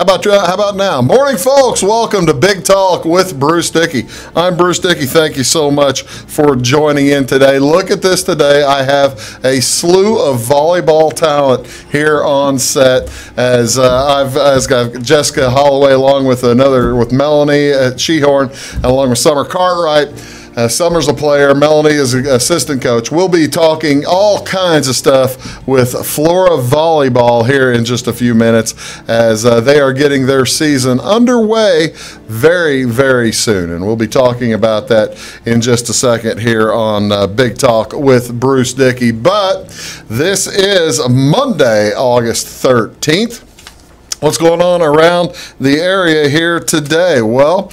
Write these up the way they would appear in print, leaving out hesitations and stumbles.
How about now? Morning, folks. Welcome to Big Talk with Bruce Dickey. I'm Bruce Dickey. Thank you so much for joining in today. Look at this today. I have a slew of volleyball talent here on set as I've got Jessica Holloway along with Melanie Shehorn, along with Summer Cartwright. Summer's a player. Melanie is an assistant coach. We'll be talking all kinds of stuff with Flora Volleyball here in just a few minutes as they are getting their season underway very, very soon. And we'll be talking about that in just a second here on Big Talk with Bruce Dickey. But this is Monday, August 13th. What's going on around the area here today? Well,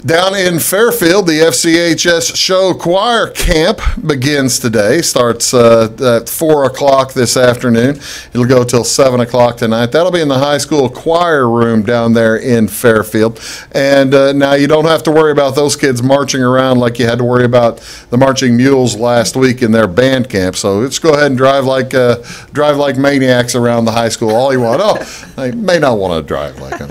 down in Fairfield, the FCHS Show Choir Camp begins today. Starts at 4 o'clock this afternoon. It'll go till 7 o'clock tonight. That'll be in the high school choir room down there in Fairfield. And now you don't have to worry about those kids marching around like you had to worry about the marching mules last week in their band camp. So let's go ahead and drive like maniacs around the high school all you want. Oh, they may not want to drive like them.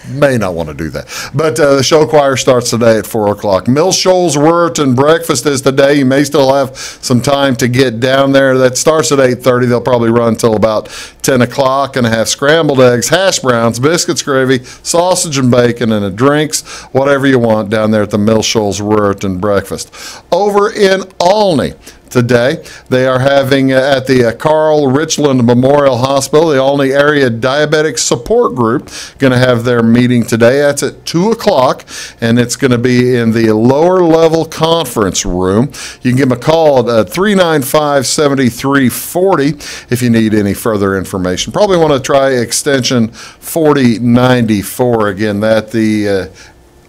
May not want to do that. But the show choir starts today at 4 o'clock. Mill Shoals Ruritan breakfast is today. You may still have some time to get down there. That starts at 8:30. They'll probably run until about 10 o'clock and have scrambled eggs, hash browns, biscuits, gravy, sausage and bacon, and a drinks, whatever you want down there at the Mill Shoals Ruritan breakfast. Over in Olney today, they are having at the Carl Richland Memorial Hospital, the Olney Area Diabetic Support Group, going to have their meeting today. That's at 2 o'clock, and it's going to be in the lower level conference room. You can give them a call at 395-7340 if you need any further information. Probably want to try extension 4094. Again, that the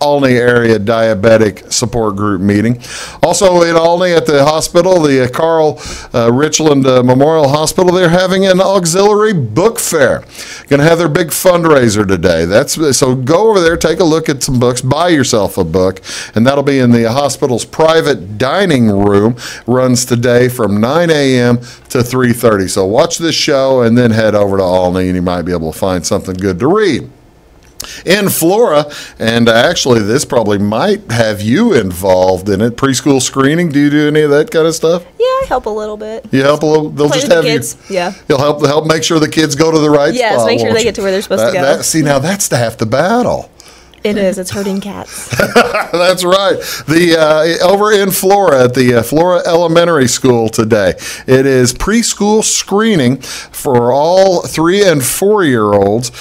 Olney Area Diabetic Support Group meeting. Also in Olney at the hospital, the Carl Richland Memorial Hospital, they're having an auxiliary book fair. Going to have their big fundraiser today. So go over there, take a look at some books, buy yourself a book, and that'll be in the hospital's private dining room. Runs today from 9 a.m. to 3:30. So watch this show and then head over to Olney, and you might be able to find something good to read. In Flora, and actually this probably might have you involved in it, preschool screening. Do you do any of that kind of stuff? Yeah, I help a little bit. You help a little? They'll Play just with have the kids. you. Yeah. You'll help make sure the kids go to the right spot. Yes, make sure they get to where they're supposed to go. See, now that's half the battle. It is. It's hurting cats. That's right. Over in Flora at the Flora Elementary School today, it is preschool screening for all 3 and 4-year-olds,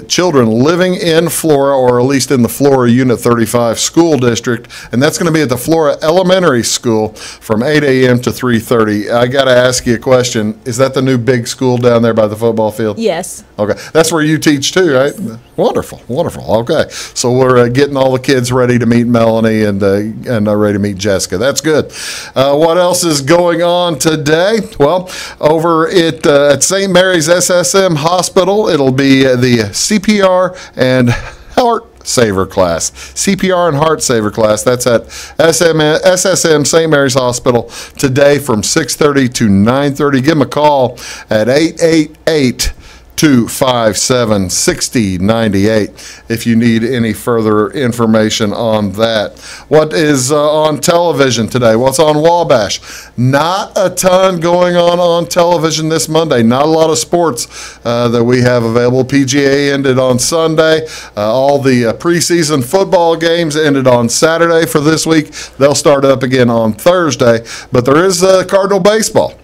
children living in Flora, or at least in the Flora Unit 35 school district, and that's going to be at the Flora Elementary School from 8 a.m. to 3:30. I got to ask you a question. Is that the new big school down there by the football field? Yes. Okay. That's where you teach too, right? Wonderful. Wonderful. Okay. So we're getting all the kids ready to meet Melanie and ready to meet Jessica. That's good. What else is going on today? Well, over at St. Mary's SSM Hospital, it'll be the CPR and Heart Saver class. CPR and Heart Saver class. That's at SSM St. Mary's Hospital today from 6:30 to 9:30. Give them a call at 888-257-6098 if you need any further information on that. What is on television today? What's on Wabash? Not a ton going on television this Monday. Not a lot of sports that we have available. PGA ended on Sunday. All the preseason football games ended on Saturday for this week. They'll start up again on Thursday, but there is Cardinal baseball.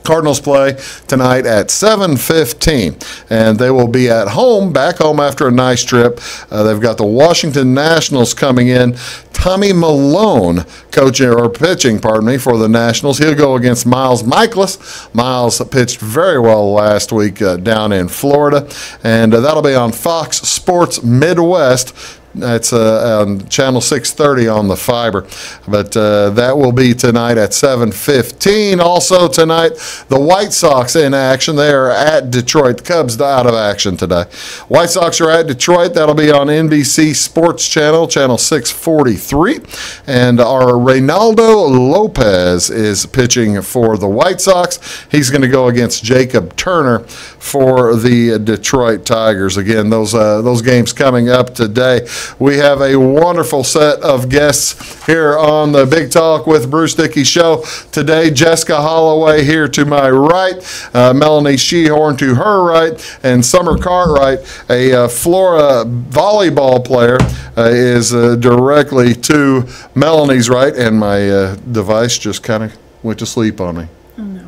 Cardinals play tonight at 7:15, and they will be back home after a nice trip. They've got the Washington Nationals coming in. Tommy Malone pitching for the Nationals. He'll go against Miles Michaelis. Miles pitched very well last week down in Florida, and that'll be on Fox Sports Midwest That's on channel 630 on the fiber. But that will be tonight at 7:15. Also tonight, the White Sox in action. They are at Detroit. The Cubs out of action today. White Sox are at Detroit. That'll be on NBC Sports Channel, channel 643. And our Reynaldo Lopez is pitching for the White Sox. He's going to go against Jacob Turner for the Detroit Tigers. Again, those games coming up today. We have a wonderful set of guests here on the Big Talk with Bruce Dickey show today. Jessica Holloway here to my right, Melanie Shehorn to her right, and Summer Cartwright, a Flora volleyball player, is directly to Melanie's right, and my device just kind of went to sleep on me. Oh no.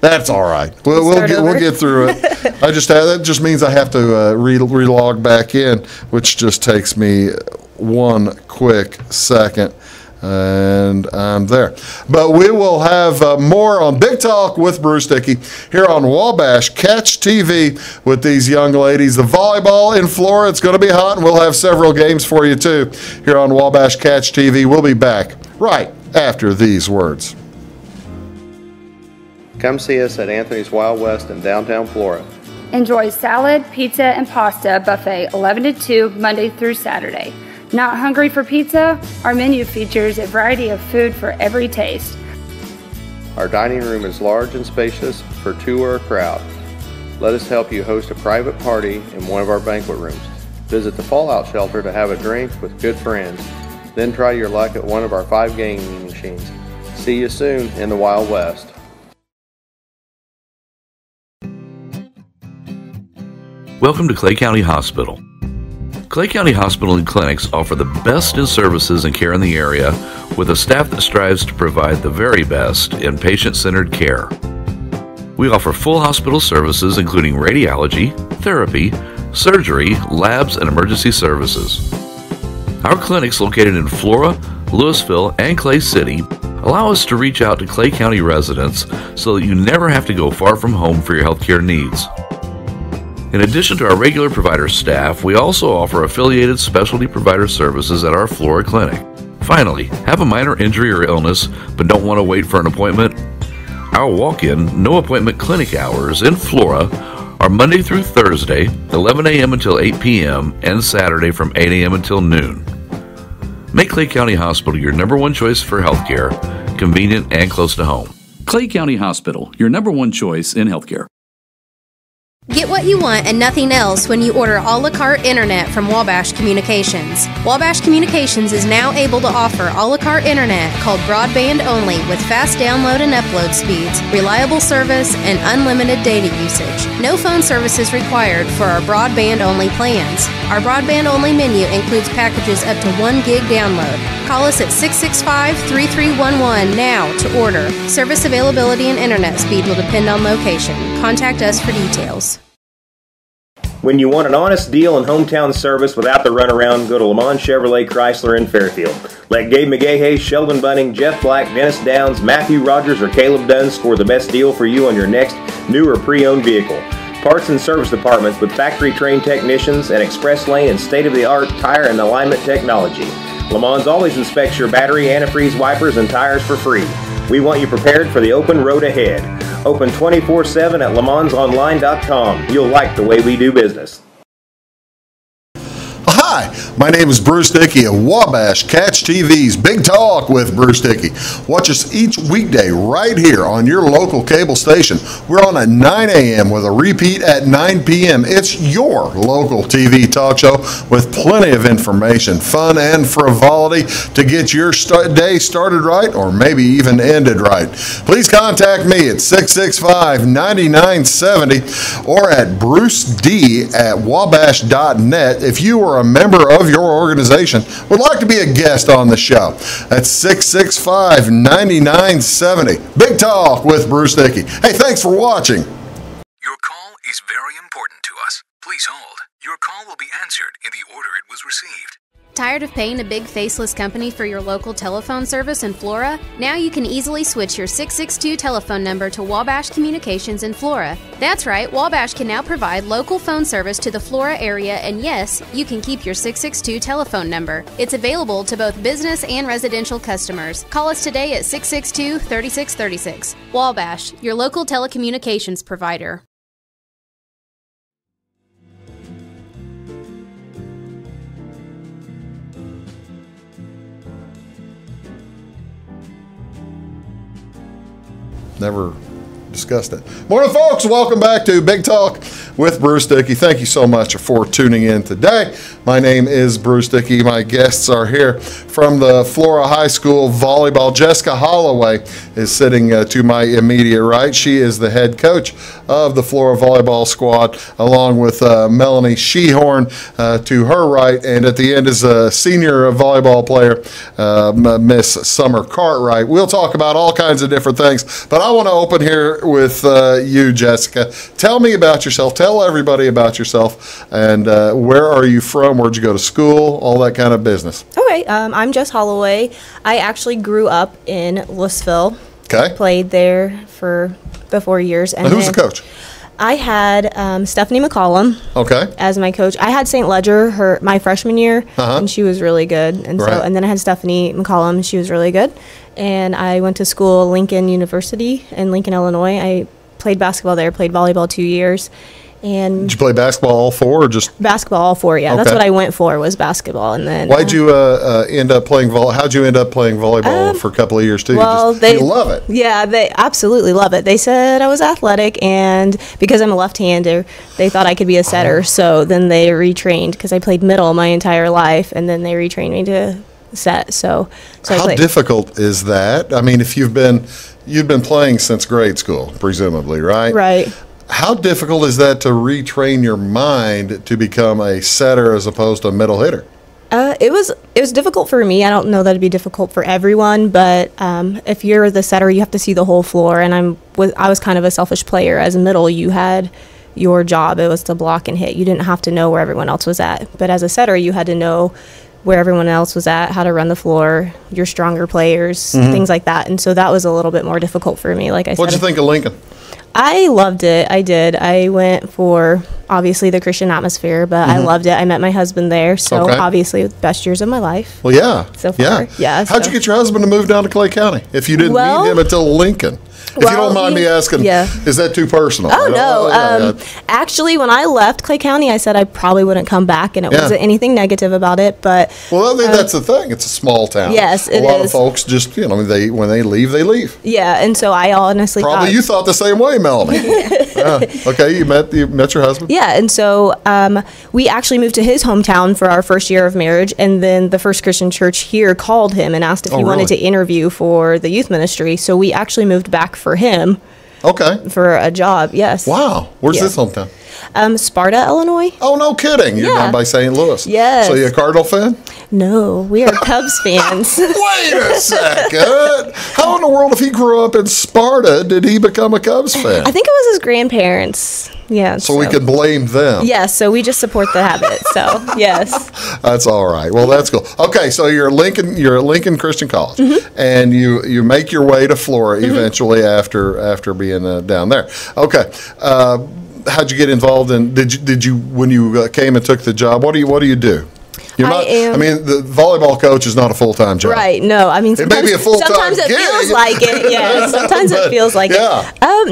That's all right. We'll get through it. That just means I have to relog back in, which just takes me one quick second, and I'm there. But we will have more on Big Talk with Bruce Dickey here on Wabash Catch TV with these young ladies. The volleyball in Flora, it's going to be hot, and we'll have several games for you too here on Wabash Catch TV. We'll be back right after these words. Come see us at Anthony's Wild West in downtown Flora. Enjoy salad, pizza, and pasta buffet 11 to 2 Monday through Saturday. Not hungry for pizza? Our menu features a variety of food for every taste. Our dining room is large and spacious for two or a crowd. Let us help you host a private party in one of our banquet rooms. Visit the Fallout Shelter to have a drink with good friends. Then try your luck at one of our 5 gaming machines. See you soon in the Wild West. Welcome to Clay County Hospital. Clay County Hospital and Clinics offer the best in services and care in the area with a staff that strives to provide the very best in patient-centered care. We offer full hospital services including radiology, therapy, surgery, labs, and emergency services. Our clinics located in Flora, Louisville, and Clay City allow us to reach out to Clay County residents so that you never have to go far from home for your healthcare needs. In addition to our regular provider staff, we also offer affiliated specialty provider services at our Flora clinic. Finally, have a minor injury or illness but don't want to wait for an appointment? Our walk-in, no-appointment clinic hours in Flora are Monday through Thursday, 11 a.m. until 8 p.m., and Saturday from 8 a.m. until noon. Make Clay County Hospital your #1 choice for healthcare, convenient and close to home. Clay County Hospital, your #1 choice in healthcare. Get what you want and nothing else when you order a la carte internet from Wabash Communications. Wabash Communications is now able to offer a la carte internet called broadband only with fast download and upload speeds, reliable service, and unlimited data usage. No phone services required for our broadband only plans. Our broadband only menu includes packages up to 1 gig download. Call us at 665-3311 now to order. Service availability and internet speed will depend on location. Contact us for details. When you want an honest deal and hometown service without the runaround, go to Lamont Chevrolet Chrysler in Fairfield. Let Gabe McGahey, Sheldon Bunning, Jeff Black, Dennis Downs, Matthew Rogers, or Caleb Dunn score the best deal for you on your next new or pre-owned vehicle. Parts and service departments with factory-trained technicians and express lane and state-of-the-art tire and alignment technology. Lamont always inspects your battery, antifreeze, wipers, and tires for free. We want you prepared for the open road ahead. Open 24/7 at LeMansOnline.com. You'll like the way we do business. Hi, my name is Bruce Dickey of Wabash Catch TV's Big Talk with Bruce Dickey. Watch us each weekday right here on your local cable station. We're on at 9 a.m. with a repeat at 9 p.m. It's your local TV talk show with plenty of information, fun, and frivolity to get your day started right or maybe even ended right. Please contact me at 665-9970 or at bruced@wabash.net if you are a member of your organization would like to be a guest on the show. That's 665-9970. Big Talk with Bruce Dickey. Hey, thanks for watching. Your call is very important to us. Please hold. Your call will be answered in the order it was received. Tired of paying a big faceless company for your local telephone service in Flora? Now you can easily switch your 662 telephone number to Wabash Communications in Flora. That's right, Wabash can now provide local phone service to the Flora area, and yes, you can keep your 662 telephone number. It's available to both business and residential customers. Call us today at 662-3636. Wabash, your local telecommunications provider. Never discussed it. Morning, folks. Welcome back to Big Talk with Bruce Dickey. Thank you so much for tuning in today. My name is Bruce Dickey. My guests are here from the Flora High School volleyball. Jessica Holloway is sitting to my immediate right. She is the head coach of the Flora volleyball squad, along with Melanie Shehorn to her right. And at the end is a senior volleyball player, Miss Summer Cartwright. We'll talk about all kinds of different things, but I want to open here with you, Jessica. Tell me about yourself. Tell everybody about yourself, and where are you from? Where'd you go to school? All that kind of business. Okay, I'm Jess Holloway. I actually grew up in Louisville. Okay. Played there for the 4 years. And who's the coach? I had Stephanie McCollum. Okay. As my coach. I had St. Ledger my freshman year, and she was really good. And and then I had Stephanie McCollum. She was really good. And I went to school, Lincoln University in Lincoln, Illinois. I played basketball there. Played volleyball 2 years. And did you play basketball all four, or just basketball all four? Yeah, okay. That's what I went for, was basketball. And then why'd you end up playing how'd you end up playing volleyball for a couple of years too? Well, you love it. Yeah, they absolutely love it. They said I was athletic, and because I'm a left-hander, they thought I could be a setter. So then they retrained, because I played middle my entire life, and then they retrained me to set. So how difficult is that? I mean, if you've been playing since grade school, presumably, right? Right. How difficult is that to retrain your mind to become a setter as opposed to a middle hitter? It was difficult for me. I don't know that it'd be difficult for everyone, but if you're the setter, you have to see the whole floor. And I was kind of a selfish player. As a middle, you had your job. It was to block and hit. You didn't have to know where everyone else was at. But as a setter, you had to know where everyone else was at, how to run the floor, your stronger players, things like that. And so that was a little bit more difficult for me. Like I said. What'd you think of Lincoln? I loved it. I did. I went for, obviously, the Christian atmosphere, but I loved it. I met my husband there, so obviously, the best years of my life. Well, yeah. So far. Yeah. How'd you get your husband to move down to Clay County if you didn't meet him until Lincoln? If you don't mind me asking, is that too personal? Oh, no. Actually, when I left Clay County, I said I probably wouldn't come back, and it wasn't anything negative about it. But well, I mean, that's the thing. It's a small town. Yes, it is. A lot of folks just, when they leave, they leave. Yeah, and so I honestly you thought the same way, Melanie. Okay, you met your husband? Yeah, and so we actually moved to his hometown for our first year of marriage, and then the First Christian Church here called him and asked if he wanted to interview for the youth ministry. So we actually moved back for him. Okay. For a job, yes. Wow. Where's this hometown? Sparta, Illinois. Oh, no kidding. You're down by St. Louis. Yes. So you a Cardinal fan? No, we are Cubs fans. Wait a second. How in the world, if he grew up in Sparta, did he become a Cubs fan? I think it was his grandparents. Yeah. So we can blame them. Yes, so we just support the habit. So, yes. That's all right. Well, that's cool. Okay, so you're at Lincoln Christian College, and you make your way to Flora eventually after being down there. Okay. How'd you get involved in? Did you when you came and took the job? What do you do? You're not. I mean, the volleyball coach is not a full-time job. Right. No. I mean, it may be a full-time sometimes it feels like it. Yeah. Sometimes it feels like it.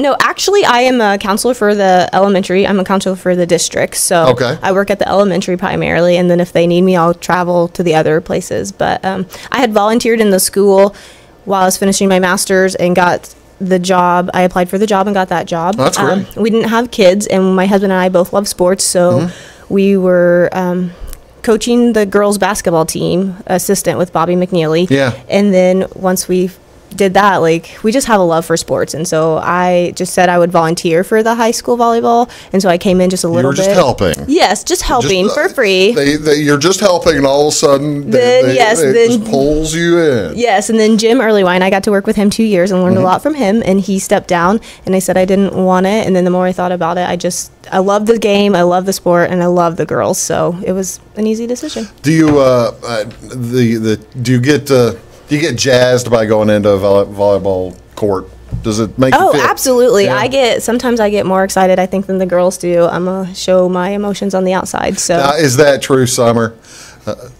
No. Actually, I am a counselor for the elementary. I'm a counselor for the district. So I work at the elementary primarily, and then if they need me, I'll travel to the other places. But I had volunteered in the school while I was finishing my master's and got the job. I applied for the job and got that job. That's great. We didn't have kids, and my husband and I both love sports, so we were coaching the girls basketball team, assistant with Bobby McNeely. Yeah. And then once we did that, like, we just have a love for sports. And so I just said I would volunteer for the high school volleyball. And so I came in just a little bit. You were just helping. Yes, just helping for free. You're just helping, and all of a sudden, then just pulls you in. Yes, and then Jim Earlywine, I got to work with him 2 years and learned a lot from him. And he stepped down, and I said I didn't want it. And then the more I thought about it, I love the game, I love the sport, and I love the girls. So it was an easy decision. Do you do you get jazzed by going into a volleyball court? Does it make you feel? Absolutely. Yeah. Sometimes I get more excited, I think, than the girls do. I'm going to show my emotions on the outside. So now, is that true, Summer?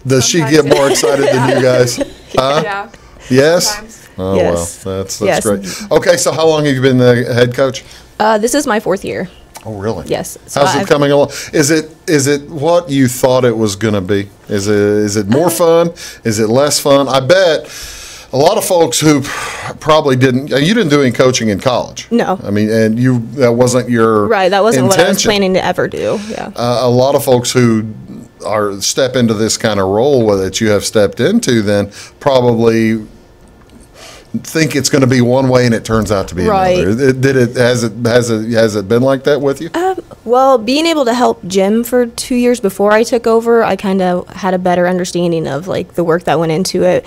Does she get more excited than you guys? Yeah. Yes? Sometimes. Oh, Yes. well, that's Yes. great. Okay, so how long have you been the head coach? this is my 4th year. Oh, really? Yes. So How's it coming along? Is it what you thought it was going to be? Is it more fun? Is it less fun? I bet a lot of folks who probably didn't. You didn't do any coaching in college. No. I mean, and that wasn't your Right. That wasn't intention. what I was planning to ever do. Yeah. A lot of folks who step into this kind of role that you have stepped into, then probably think it's going to be one way and it turns out to be Right. another. Has it been like that with you? Well, being able to help Jim for 2 years before I took over, I kind of had a better understanding of like the work that went into it.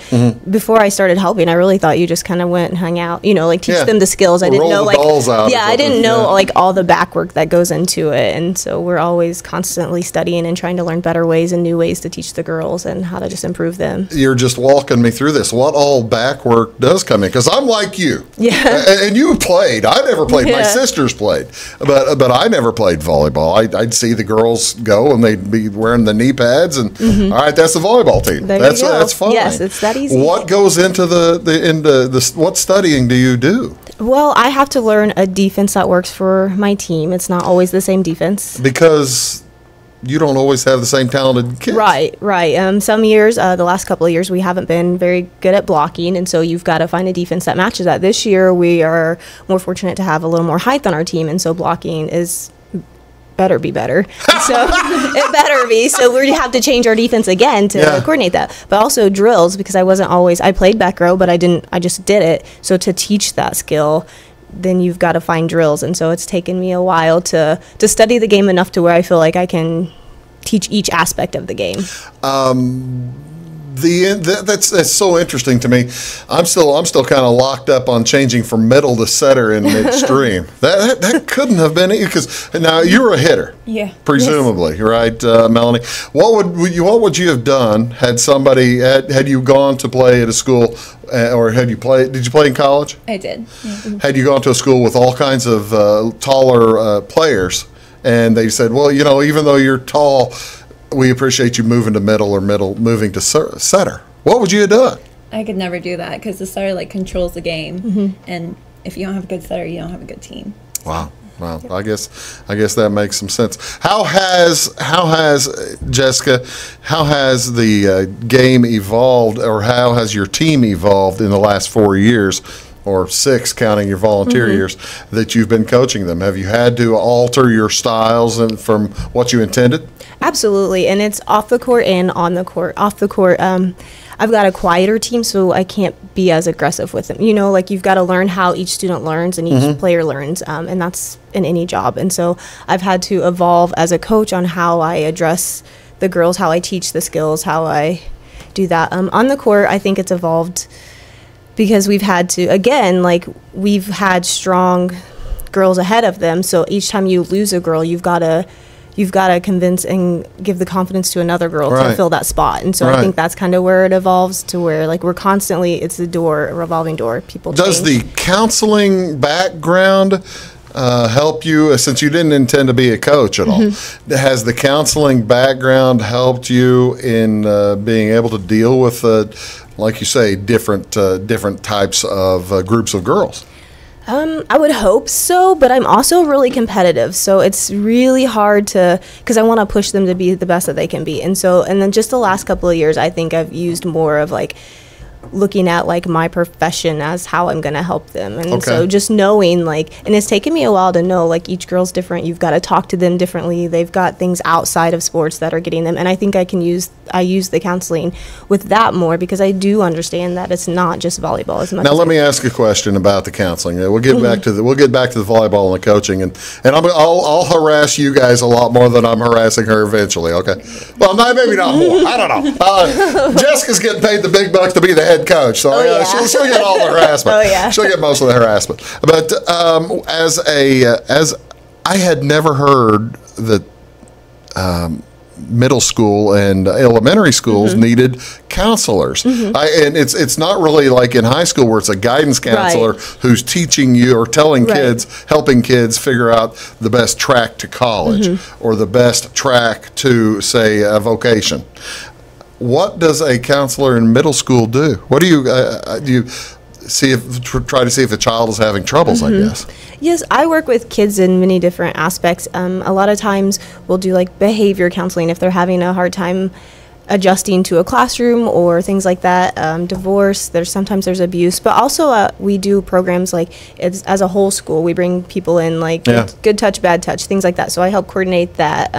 Before I started helping, I really thought you just kind of went and hung out, like teach them the skills. I didn't know Roll the balls out or I didn't something. know Yeah. like all the back work that goes into it. And so we're always constantly studying and trying to learn better ways and new ways to teach the girls and how to just improve them. You're just walking me through this. What all back work does come in? Because I'm like you. Yeah. And you played. I never played. My Yeah. sisters played. But I never played volleyball. I'd see the girls go and they'd be wearing the knee pads and all right, that's the volleyball team. There That's you go. that's fine. Yes, it's that easy. What goes into what studying do you do? Well, I have to learn a defense that works for my team. It's not always the same defense. Because you don't always have the same talented kids. Right. Some years, the last couple of years, we haven't been very good at blocking, and so you've got to find a defense that matches that. This year, we are more fortunate to have a little more height on our team, and so blocking better be better. So it better be. So we have to change our defense again to coordinate that. But also drills, because I played back row, but I just did it. So to teach that skill, then you've got to find drills. And so it's taken me a while to study the game enough to where I feel like I can teach each aspect of the game. That's so interesting to me. I'm still kind of locked up on changing from middle to setter in midstream. that couldn't have been it, because now you're a hitter. Yeah. Presumably, right, Melanie? What would you have done had somebody had you gone to play at a school, or did you play in college? I did. Yeah. Had you gone to a school with all kinds of taller players, and they said, well, even though you're tall, we appreciate you moving to middle or moving to setter. What would you have done? I could never do that because the setter controls the game, and if you don't have a good setter, you don't have a good team. Wow. Well, I guess that makes some sense. How has Jessica? How has the game evolved, or how has your team evolved in the last 4 years? Or 6, counting your volunteer years, that you've been coaching them? Have you had to alter your styles from what you intended? Absolutely, and it's off the court and on the court. Off the court, I've got a quieter team, so I can't be as aggressive with them. You've got to learn how each student learns and each player learns, and that's in any job. And so I've had to evolve as a coach on how I address the girls, how I teach the skills, how I do that. On the court, I think it's evolved because we've had to, again, we've had strong girls ahead of them. So each time you lose a girl, you've got to convince and give the confidence to another girl to fill that spot. And so I think that's kind of where it evolves to where we're constantly, it's a revolving door. People Does change. the counseling background help you, since you didn't intend to be a coach at all? Has the counseling background helped you in being able to deal with, like you say, different types of groups of girls? I would hope so, but I'm also really competitive, so it's really hard because I want to push them to be the best that they can be. And then just the last couple of years, I think I've used more of looking at like my profession as how I'm going to help them. And so just knowing like, and it's taken me a while to know like each girl's different. You've got to talk to them differently. They've got things outside of sports that are getting them. And I think I use the counseling with that more because I do understand that it's not just volleyball as much. Now let me ask a question about the counseling. We'll get back to the volleyball and the coaching, and I'll harass you guys a lot more than I'm harassing her eventually. Okay, well maybe not more. I don't know. Jessica's getting paid the big bucks to be the head coach, so she'll get all the harassment. She'll get most of the harassment. But as I had never heard that. Middle school and elementary schools needed counselors, and it's not really like in high school where it's a guidance counselor who's teaching you or telling kids, helping kids figure out the best track to college or the best track to, say, a vocation. What does a counselor in middle school do? What do you try to see if a child is having troubles, I guess? Yes, I work with kids in many different aspects. A lot of times we'll do like behavior counseling if they're having a hard time adjusting to a classroom or things like that. Divorce, sometimes there's abuse, but also we do programs like as a whole school. We bring people in like good touch, bad touch, things like that. So I help coordinate that.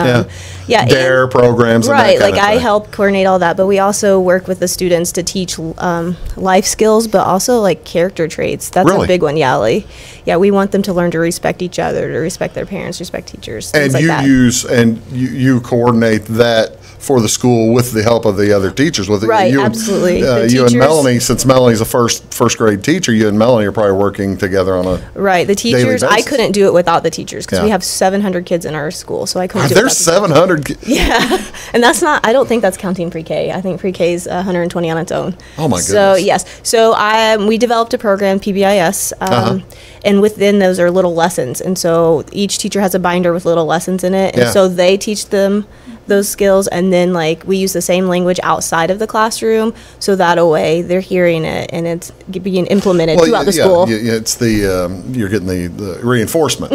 DARE programs, right? And that like I help coordinate all that, but we also work with the students to teach life skills, but also like character traits. That's a big one. We want them to learn to respect each other, to respect their parents, respect teachers. And you coordinate that for the school with the help of the other teachers. Absolutely. You and Melanie, since Melanie's a first grade teacher, you and Melanie are probably working together on a the teachers. I couldn't do it without the teachers because we have 700 kids in our school, so I couldn't. There's 700. And that's not. I don't think that's counting pre-K. I think pre-K is 120 on its own. Oh my goodness. So we developed a program, PBIS, and within those are little lessons, and so each teacher has a binder with little lessons in it, and so they teach them those skills, and then like we use the same language outside of the classroom, so that a way they're hearing it and it's being implemented throughout the school. It's you're getting the reinforcement.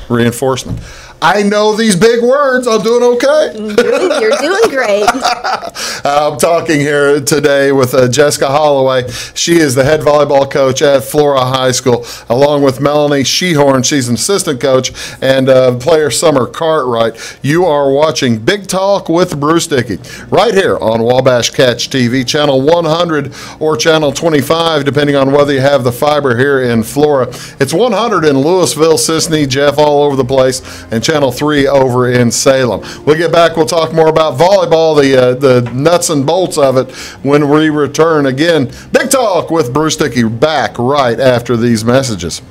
Reinforcement. I know these big words. I'm doing okay. You're doing great. I'm talking here today with Jessica Holloway. She is the head volleyball coach at Flora High School, along with Melanie Shehorn. She's an assistant coach and player Summer Cartwright. You are watching Big Talk with Bruce Dickey right here on Wabash Catch TV, channel 100 or channel 25, depending on whether you have the fiber here in Flora. It's 100 in Louisville, Sisney, Jeff, all over the place, and channel 3 over in Salem. We'll get back. We'll talk more about volleyball, the nuts and bolts of it when we return. Again, Big Talk with Bruce Dickey back right after these messages.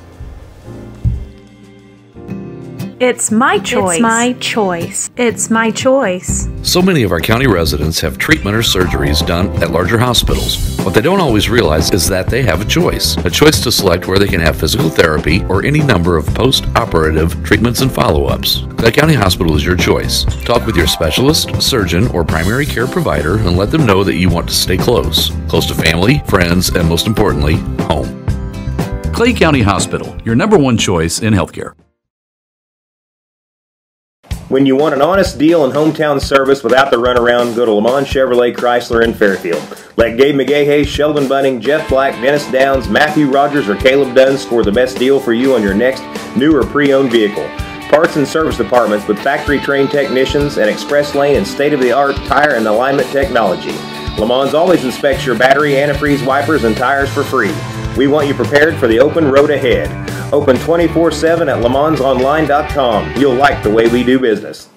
It's my choice. It's my choice. It's my choice. So many of our county residents have treatment or surgeries done at larger hospitals. What they don't always realize is that they have a choice to select where they can have physical therapy or any number of post-operative treatments and follow-ups. Clay County Hospital is your choice. Talk with your specialist, surgeon, or primary care provider and let them know that you want to stay close to family, friends, and most importantly, home. Clay County Hospital, your #1 choice in healthcare. When you want an honest deal and hometown service without the runaround, go to Lamont Chevrolet Chrysler in Fairfield. Let Gabe McGahey, Sheldon Bunning, Jeff Black, Dennis Downs, Matthew Rogers, or Caleb Dunn score the best deal for you on your next new or pre-owned vehicle. Parts and service departments with factory-trained technicians and express lane and state-of-the-art tire and alignment technology. Lamont always inspects your battery, antifreeze, wipers, and tires for free. We want you prepared for the open road ahead. Open 24/7 at LeMansOnline.com. You'll like the way we do business.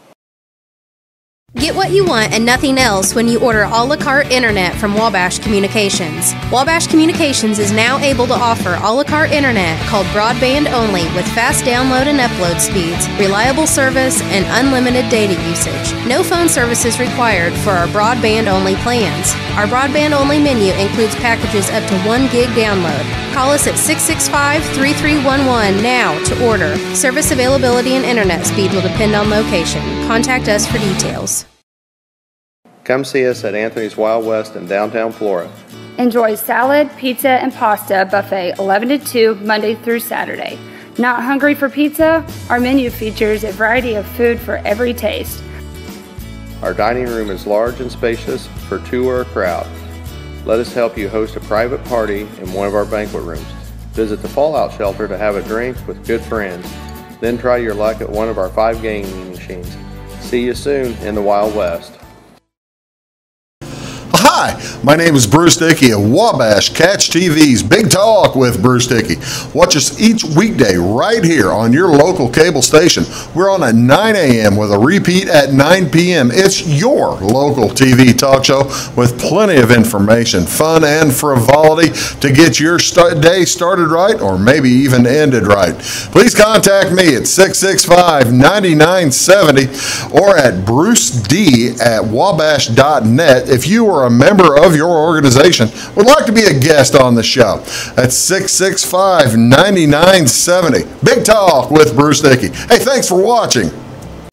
Get what you want and nothing else when you order a la carte internet from Wabash Communications. Wabash Communications is now able to offer a la carte internet called broadband only with fast download and upload speeds, reliable service, and unlimited data usage. No phone service is required for our broadband only plans. Our broadband only menu includes packages up to 1 gig download. Call us at 665-3311 now to order. Service availability and internet speed will depend on location. Contact us for details. Come see us at Anthony's Wild West in downtown Flora. Enjoy salad, pizza, and pasta buffet 11 to 2 Monday through Saturday. Not hungry for pizza? Our menu features a variety of food for every taste. Our dining room is large and spacious for 2 or a crowd. Let us help you host a private party in one of our banquet rooms. Visit the Fallout Shelter to have a drink with good friends. Then try your luck at one of our 5 gaming machines. See you soon in the Wild West. Hi, my name is Bruce Dickey of Wabash Catch TV's Big Talk with Bruce Dickey. Watch us each weekday right here on your local cable station. We're on at 9 a.m. with a repeat at 9 p.m. It's your local TV talk show with plenty of information, fun, and frivolity to get your day started right or maybe even ended right. Please contact me at 665-9970 or at bruced@wabash.net if you are a member of your organization would like to be a guest on the show. That's 665-9970. Big Talk with Bruce Dickey. Hey, thanks for watching.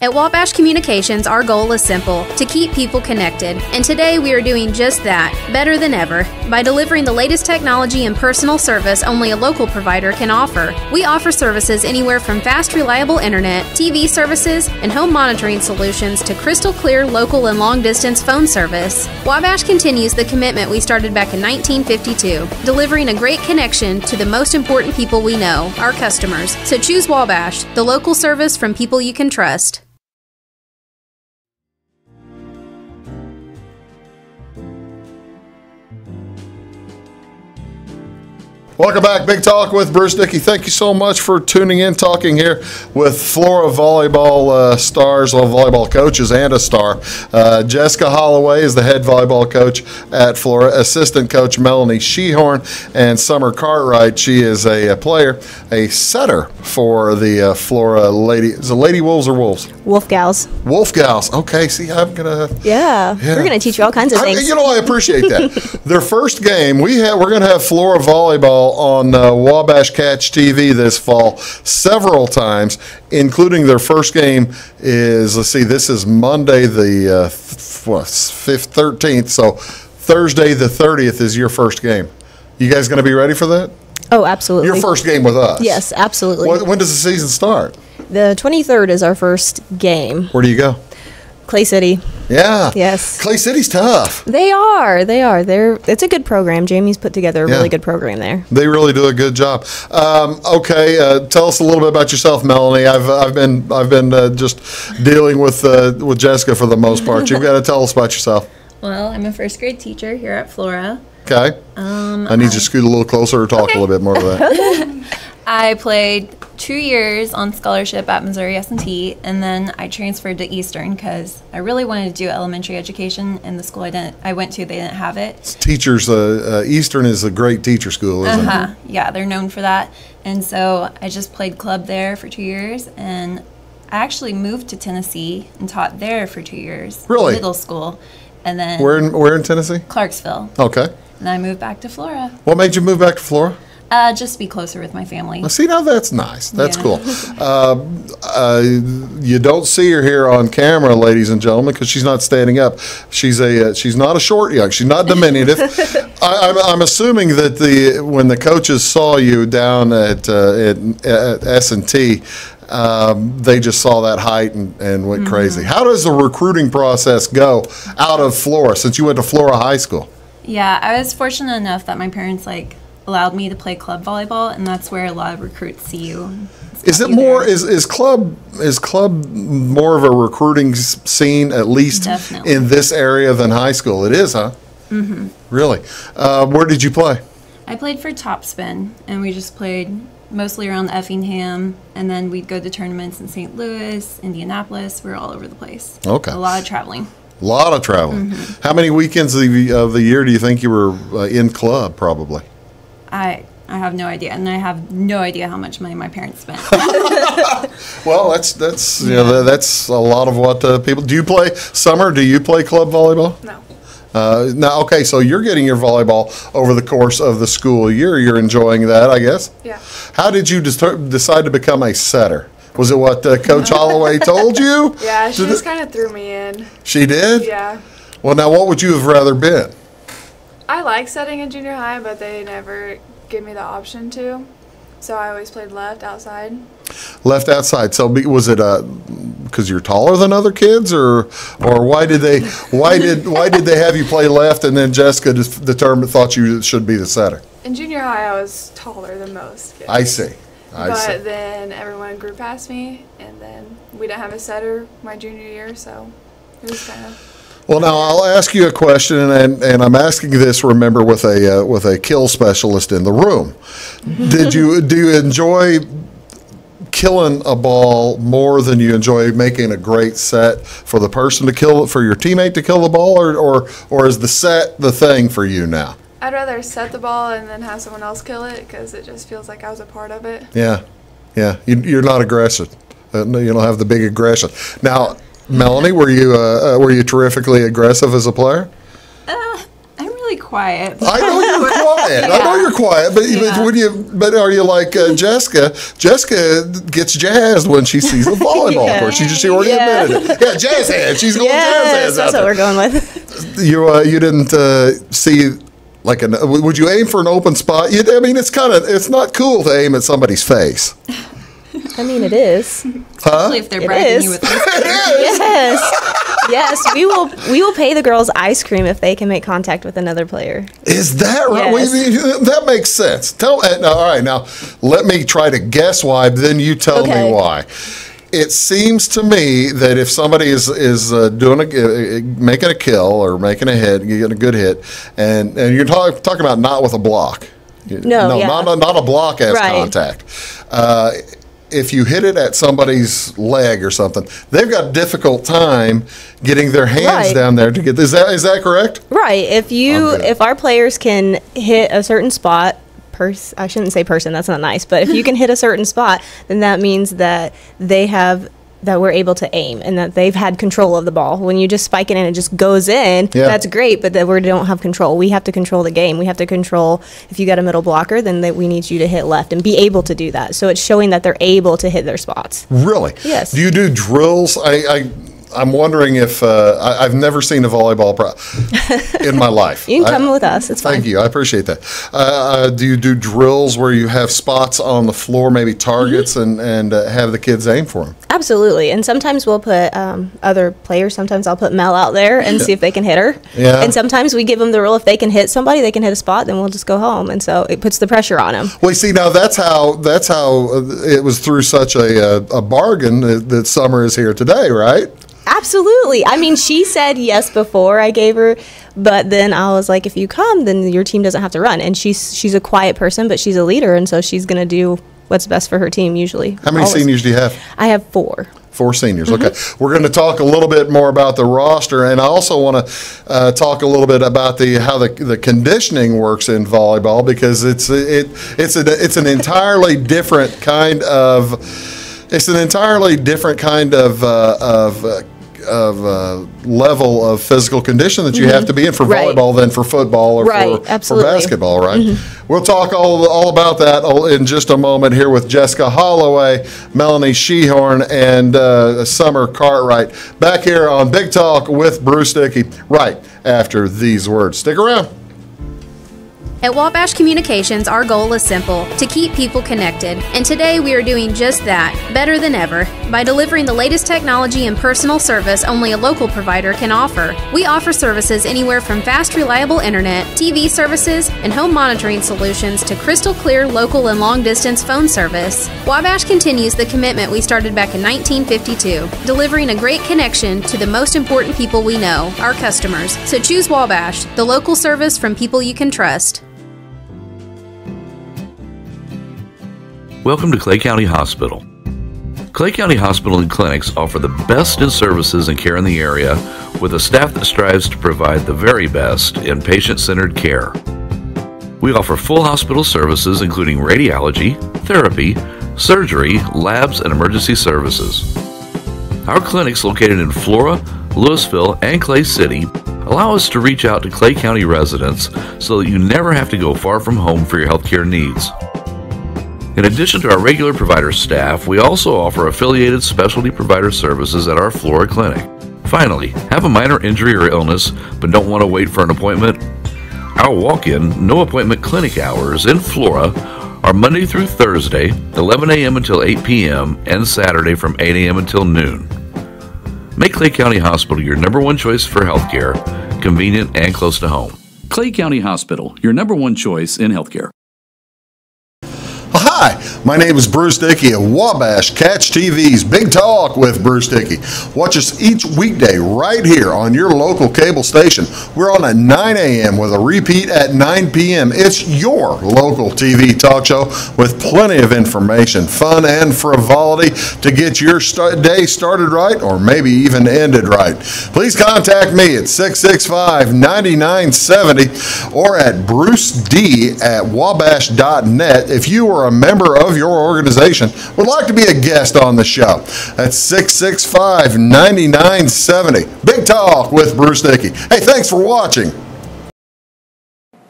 At Wabash Communications, our goal is simple, to keep people connected. And today we are doing just that, better than ever, by delivering the latest technology and personal service only a local provider can offer. We offer services anywhere from fast, reliable internet, TV services, and home monitoring solutions to crystal clear local and long-distance phone service. Wabash continues the commitment we started back in 1952, delivering a great connection to the most important people we know, our customers. So choose Wabash, the local service from people you can trust. Welcome back, Big Talk with Bruce Dickey. Thank you so much for tuning in, talking here with Flora volleyball stars, or volleyball coaches, and a star. Jessica Holloway is the head volleyball coach at Flora. Assistant Coach Melanie Shehorn, and Summer Cartwright. She is a player, a setter for the Flora Lady. Is it Lady Wolves or Wolves? Wolf Gals. Wolf Gals. Okay, see, I'm gonna. Yeah. We're gonna teach you all kinds of things. I appreciate that. Their first game, we're gonna have Flora volleyball on Wabash Catch TV this fall several times, including their first game is, let's see, this is Monday the 13th, so Thursday the 30th is your first game. You guys going to be ready for that? Oh, absolutely. Your first game with us? Yes, absolutely. When does the season start? The 23rd is our first game. Where do you go? Clay City. Yeah. Yes. Clay City's tough. They are. It's a good program. Jamie's put together a really good program there. They really do a good job. Okay, tell us a little bit about yourself, Melanie. I've been just dealing with Jessica for the most part. You've got to tell us about yourself. Well, I'm a first grade teacher here at Flora. Okay. I need you to scoot a little closer or talk a little bit more to that. I played 2 years on scholarship at Missouri S&T, and then I transferred to Eastern because I really wanted to do elementary education, and the school I went to, they didn't have it. Teachers, Eastern is a great teacher school, isn't it? Yeah, they're known for that. And so I just played club there for 2 years, and I actually moved to Tennessee and taught there for 2 years. Really? Middle school. And then Where in Tennessee? Clarksville. Okay. And I moved back to Flora. What made you move back to Flora? Just to be closer with my family. See, now that's nice. That's cool. You don't see her here on camera, ladies and gentlemen, because she's not standing up. She's not a short young. She's not diminutive. I'm assuming that when the coaches saw you down at S&T, they just saw that height and went crazy. How does the recruiting process go out of Flora, since you went to Flora High School? Yeah, I was fortunate enough that my parents allowed me to play club volleyball, and that's where a lot of recruits see you. Is it more? Is club more of a recruiting scene, at least Definitely. in this area, than high school? It is, huh? Mm-hmm. Really? Where did you play? I played for Topspin, and we just played mostly around Effingham, and then we'd go to tournaments in St. Louis, Indianapolis. We were all over the place. Okay. A lot of traveling. A lot of traveling. Mm-hmm. How many weekends of the year do you think you were in club, probably? I have no idea, and I have no idea how much money my parents spent. Well, that's that's a lot of what people. Do you play Summer? Do you play club volleyball? No. Now, okay, so you're getting your volleyball over the course of the school year. You're enjoying that, I guess. Yeah. How did you decide to become a setter? Was it what Coach Holloway told you? Yeah, she just kind of threw me in. She did? Yeah. Well, now, what would you have rather been? I like setting in junior high, but they never give me the option to. So I always played left outside. Left outside. So was it because you're taller than other kids, or why did they have you play left, and then Jessica thought you should be the setter? In junior high, I was taller than most kids. I see. But then everyone grew past me, and then we didn't have a setter my junior year, so it was kind of. Well, now I'll ask you a question, and I'm asking this, remember, with a kill specialist in the room. Do you enjoy killing a ball more than you enjoy making a great set for the person to kill it, for your teammate to kill the ball, or is the set the thing for you now? I'd rather set the ball and then have someone else kill it, because it just feels like I was a part of it. Yeah. You're not aggressive. You don't have the big aggression. Now, Melanie, were you terrifically aggressive as a player? I'm really quiet. I know you're quiet. Yeah. I know you're quiet, but are you like Jessica? Jessica gets jazzed when she sees a volleyball court. She already admitted it. Yeah, jazz hands. She's going jazz hands. That's what we're going with. You didn't see. Would you aim for an open spot? It's not cool to aim at somebody's face. I mean, it is. Especially if they're bragging you with ice cream. Yes, we will pay the girls ice cream if they can make contact with another player. Is that right? Yes. That makes sense. All right, now let me try to guess why, then you tell me why. It seems to me that if somebody is making a kill or making a hit, you get a good hit, and you're talking about not with a block. Not a block as contact. If you hit it at somebody's leg or something, they've got a difficult time getting their hands down there to get. Is that correct? Right. If our players can hit a certain spot. I shouldn't say person, that's not nice, but if you can hit a certain spot, then that means that we're able to aim and that they've had control of the ball. When you just spike it and it just goes in, that's great, but that we don't have control. We have to control the game. We have to control, if you got a middle blocker, then we need you to hit left and be able to do that. So it's showing that they're able to hit their spots. Really? Yes. Do you do drills? I'm wondering if I've never seen a volleyball in my life. You can come with us. It's fine. Thank you. I appreciate that. Do you do drills where you have spots on the floor, maybe targets, and have the kids aim for them? Absolutely. And sometimes we'll put other players. Sometimes I'll put Mel out there and see if they can hit her. Yeah. And sometimes we give them the rule, if they can hit somebody, they can hit a spot, then we'll just go home. And so it puts the pressure on them. Well, see, now that's how it was through such a bargain that Summer is here today, right? Absolutely. I mean, she said yes before I gave her, but then I was like, if you come, then your team doesn't have to run. And she's a quiet person, but she's a leader, and so she's going to do what's best for her team usually. How many seniors do you have? I have 4. 4 seniors. Okay. We're going to talk a little bit more about the roster, and I also want to talk a little bit about how the conditioning works in volleyball, because it's an entirely different kind of level of physical condition that you have to be in for volleyball than for football or for basketball, right? We'll talk all about that in just a moment here with Jessica Holloway, Melanie Shehorn, and Summer Cartwright. Back here on Big Talk with Bruce Dickey right after these words. Stick around. At Wabash Communications, our goal is simple: to keep people connected. And today we are doing just that, better than ever, by delivering the latest technology and personal service only a local provider can offer. We offer services anywhere from fast, reliable internet, TV services, and home monitoring solutions to crystal clear local and long-distance phone service. Wabash continues the commitment we started back in 1952, delivering a great connection to the most important people we know, our customers. So choose Wabash, the local service from people you can trust. Welcome to Clay County Hospital. Clay County Hospital and Clinics offer the best in services and care in the area, with a staff that strives to provide the very best in patient-centered care. We offer full hospital services including radiology, therapy, surgery, labs, and emergency services. Our clinics located in Flora, Louisville, and Clay City allow us to reach out to Clay County residents so that you never have to go far from home for your healthcare needs. In addition to our regular provider staff, we also offer affiliated specialty provider services at our Flora clinic. Finally, have a minor injury or illness but don't want to wait for an appointment? Our walk-in, no-appointment clinic hours in Flora are Monday through Thursday, 11 a.m. until 8 p.m., and Saturday from 8 a.m. until noon. Make Clay County Hospital your #1 choice for healthcare, convenient and close to home. Clay County Hospital, your #1 choice in healthcare. Hi, my name is Bruce Dickey of Wabash Catch TV's Big Talk with Bruce Dickey. Watch us each weekday right here on your local cable station. We're on at 9 a.m. with a repeat at 9 p.m. It's your local TV talk show with plenty of information, fun, and frivolity to get your day started right or maybe even ended right. Please contact me at 665-9970 or at bruced@wabash.net if you are a member of your organization would like to be a guest on the show. That's 665-9970. Big Talk with Bruce Dickey. Hey, thanks for watching.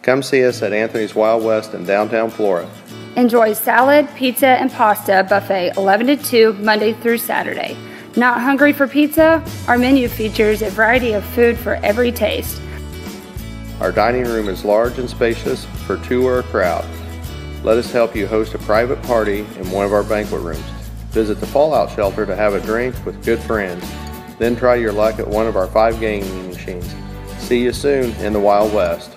Come see us at Anthony's Wild West in downtown Flora. Enjoy salad, pizza, and pasta buffet 11 to 2 Monday through Saturday. Not hungry for pizza? Our menu features a variety of food for every taste. Our dining room is large and spacious for two or a crowd. Let us help you host a private party in one of our banquet rooms. Visit the Fallout Shelter to have a drink with good friends. Then try your luck at one of our 5 gaming machines. See you soon in the Wild West.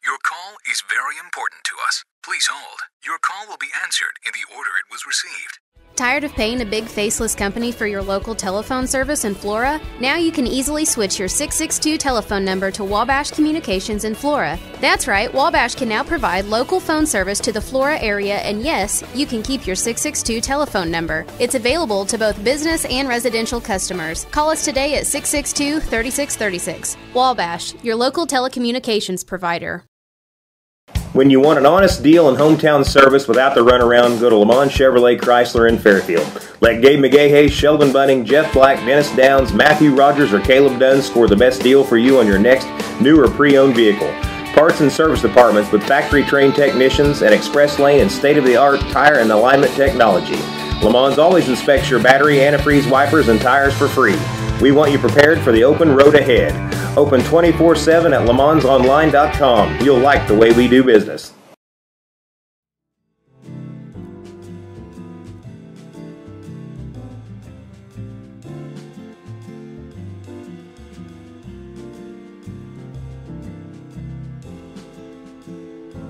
Your call is very important to us. Please hold. Your call will be answered in the order it was received. Tired of paying a big faceless company for your local telephone service in Flora? Now you can easily switch your 662 telephone number to Wabash Communications in Flora. That's right, Wabash can now provide local phone service to the Flora area, and yes, you can keep your 662 telephone number. It's available to both business and residential customers. Call us today at 662-3636. Wabash, your local telecommunications provider. When you want an honest deal and hometown service without the runaround, go to Lamont Chevrolet Chrysler in Fairfield. Let Gabe McGahey, Sheldon Bunning, Jeff Black, Dennis Downs, Matthew Rogers, or Caleb Dunn score the best deal for you on your next new or pre-owned vehicle. Parts and service departments with factory-trained technicians and express lane and state-of-the-art tire and alignment technology. Lamont always inspects your battery, antifreeze, wipers, and tires for free. We want you prepared for the open road ahead. Open 24/7 at LeMansOnline.com. You'll like the way we do business.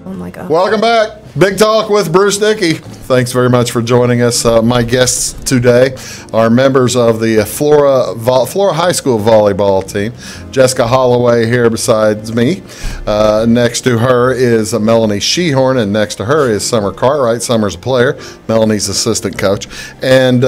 Oh my God. Welcome back. Big Talk with Bruce Dickey. Thanks very much for joining us. My guests today are members of the Flora High School volleyball team. Jessica Holloway here besides me. Next to her is Melanie Shehorn, and next to her is Summer Cartwright. Summer's a player. Melanie's assistant coach. And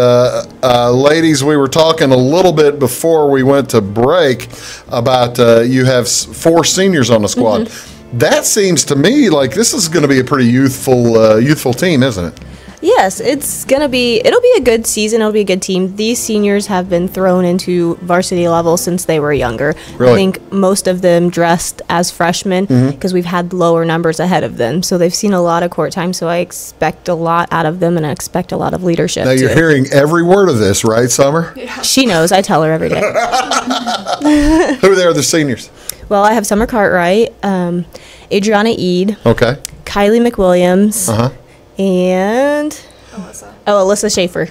ladies, we were talking a little bit before we went to break about you have 4 seniors on the squad. Mm-hmm. That seems to me like this is going to be a pretty youthful team, isn't it? Yes, it'll be a good season. It'll be a good team. These seniors have been thrown into varsity level since they were younger. Really? I think most of them dressed as freshmen because we've had lower numbers ahead of them. So they've seen a lot of court time, so I expect a lot out of them, and I expect a lot of leadership. Now, you're hearing every word of this, right, Summer? Yeah. She knows. I tell her every day. Who are the seniors? Well, I have Summer Cartwright, Adriana Eade, okay, Kylie McWilliams, and Alyssa Schaefer.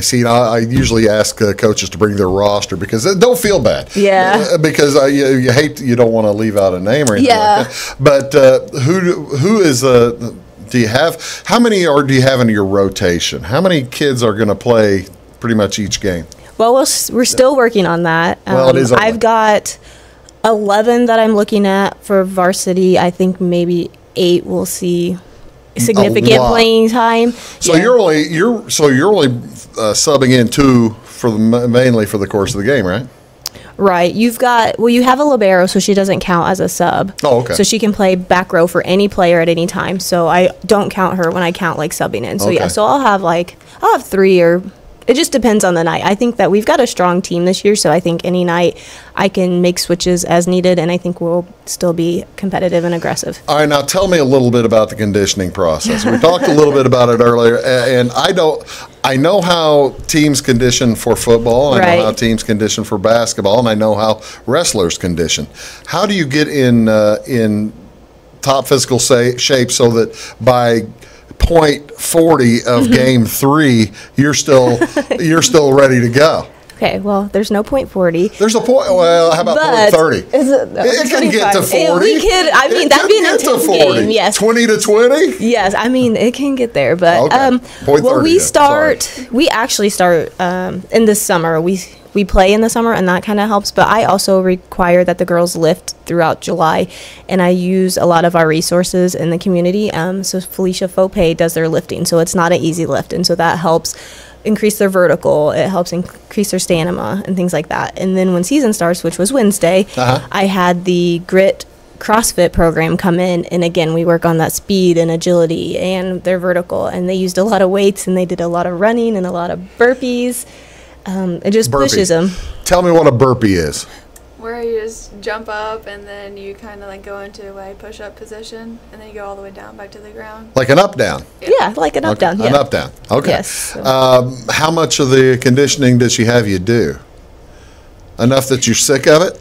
See, I usually ask coaches to bring their roster because don't feel bad. Yeah. Because you don't want to leave out a name or anything like that. But who is do you have? How many do you have in your rotation? How many kids are going to play pretty much each game? Well, we're still working on that. Well, it is. I've got 11 that I'm looking at for varsity. I think maybe 8 will see significant playing time. So you're only subbing in 2 mainly for the course of the game, right? Right. You have a libero, so she doesn't count as a sub. Oh, okay. So she can play back row for any player at any time. So I don't count her when I count subbing in. So okay. So I'll have 3 or. It just depends on the night. I think that we've got a strong team this year, so I think any night I can make switches as needed, and I think we'll still be competitive and aggressive. All right, now tell me a little bit about the conditioning process. We talked a little bit about it earlier, and I know how teams condition for football, I know how teams condition for basketball, and I know how wrestlers condition. How do you get in top physical shape so that by .40 of game 3, you're still ready to go? Okay, well, there's no .40. There's a point. Well, how about .30? It can get to 40. We could. I mean, that'd be an intense game. Yes. 20 to 20. Yes, I mean it can get there, but well, we actually start in the summer. We play in the summer, and that kind of helps. But I also require that the girls lift throughout July, and I use a lot of our resources in the community. So Felicia Fopay does their lifting, so it's not an easy lift, and so that helps increase their vertical. It helps increase their stamina and things like that. And then when season starts, which was Wednesday, I had the Grit CrossFit program come in, and again we work on that speed and agility and their vertical, and they used a lot of weights, and they did a lot of running and a lot of burpees. It just pushes them. Tell me what a burpee is. Where you just jump up and then you kind of like go into a push-up position, and then you go all the way down back to the ground. Like an up-down? Yeah, like an up-down. An up-down. Okay. Yes. How much of the conditioning does she have you do? Enough that you're sick of it?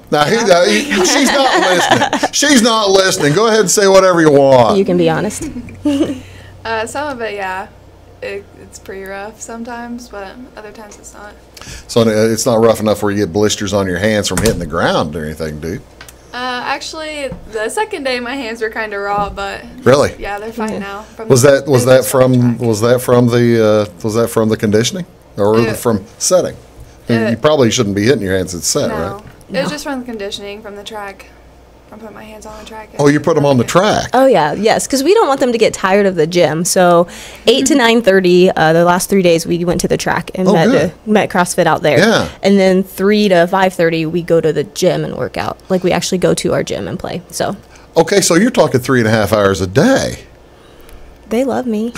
She's not listening. She's not listening. Go ahead and say whatever you want. You can be honest. Some of it, yeah. It's pretty rough sometimes, but other times it's not. So it's not rough enough where you get blisters on your hands from hitting the ground or anything, do you? Actually, the second day my hands were kind of raw, but really, yeah, they're fine now. Was that from the conditioning or from setting? You probably shouldn't be hitting your hands at set, right? It was just from the conditioning from the track. I put my hands on the track. Oh, you put them on the track? Oh, yeah. Yes, because we don't want them to get tired of the gym. So 8 to 9:30, the last 3 days, we went to the track and met CrossFit out there. Yeah. And then 3 to 5:30, we go to the gym and work out. Like, we actually go to our gym and play. So. Okay, so you're talking 3.5 hours a day. They love me.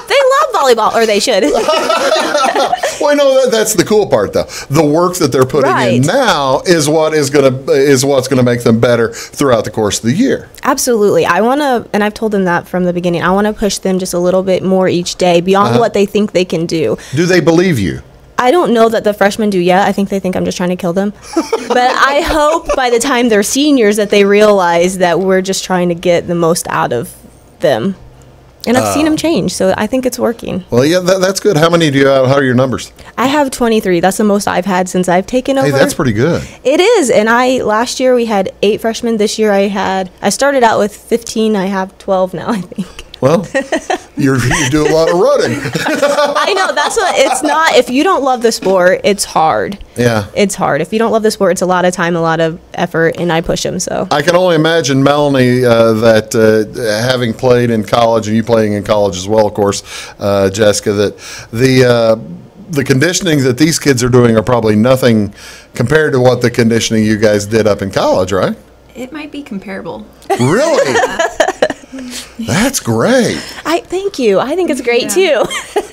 They love volleyball, or they should. Well, no, that's the cool part, though. The work that they're putting in now is what's going to make them better throughout the course of the year. Absolutely. I want to, and I've told them that from the beginning, I want to push them just a little bit more each day beyond what they think they can do. Do they believe you? I don't know that the freshmen do yet. I think they think I'm just trying to kill them. But I hope by the time they're seniors that they realize that we're just trying to get the most out of them. And I've seen them change, so I think it's working. Well, yeah, that's good. How many do you have? How are your numbers? I have 23. That's the most I've had since I've taken over. Hey, that's pretty good. It is. And last year we had 8 freshmen. This year I started out with 15. I have 12 now, I think. Well, you do a lot of running. I know. That's what it's not. If you don't love the sport, it's hard. Yeah. It's hard. If you don't love the sport, it's a lot of time, a lot of effort, and I push them. So I can only imagine, Melanie, that having played in college, and you playing in college as well, of course, Jessica, that the conditioning that these kids are doing are probably nothing compared to what the conditioning you guys did up in college, right? It might be comparable. Really? That's great. Thank you. I think it's great too.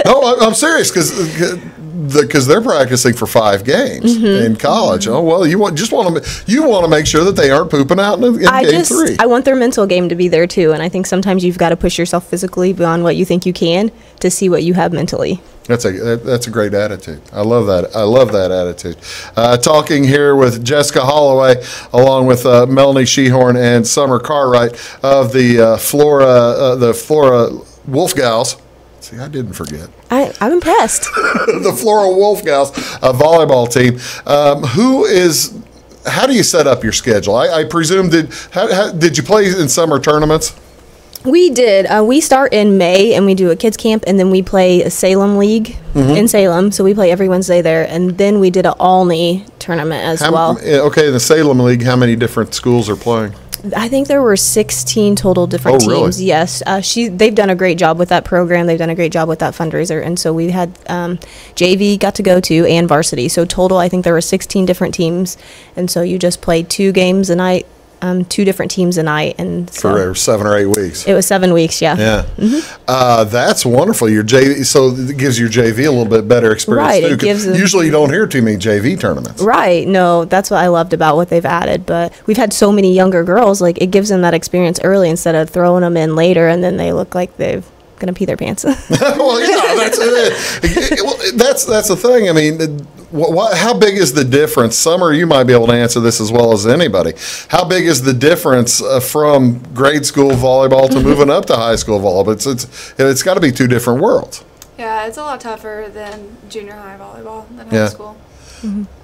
No, I'm serious because they're practicing for 5 games in college. Oh well, you want to make sure that they aren't pooping out in game 3. I want their mental game to be there too, and I think sometimes you've got to push yourself physically beyond what you think you can to see what you have mentally. That's a great attitude. I love that. I love that attitude. Talking here with Jessica Holloway, along with Melanie Shehorn and Summer Cartwright of the Flora Wolf Gals. See, I didn't forget. I'm impressed. The Flora Wolf Gals volleyball team. How do you set up your schedule? I presume did you play in summer tournaments? We did. We start in May, and we do a kids camp, and then we play a Salem League in Salem. So we play every Wednesday there, and then we did an Alney tournament as well. Okay, the Salem League, how many different schools are playing? I think there were 16 total different teams. Really? Yes. They've done a great job with that program. They've done a great job with that fundraiser. And so we had JV got to go to and varsity. So total, I think there were 16 different teams. And so you just played 2 games a night. 2 different teams a night, and so for 7 or 8 weeks. It was 7 weeks, yeah. Yeah, that's wonderful. Your JV, so it gives your JV a little bit better experience right, too. It gives them, usually, you don't hear too many JV tournaments. Right. No, that's what I loved about what they've added. But we've had so many younger girls, like it gives them that experience early instead of throwing them in later, and then they look like they've gonna pee their pants. Well, yeah, that's it. Well, that's the thing. I mean, how big is the difference? Summer, you might be able to answer this as well as anybody. How big is the difference from grade school volleyball to moving up to high school volleyball? It's got to be 2 different worlds. Yeah, it's a lot tougher than junior high volleyball than Yeah. high school.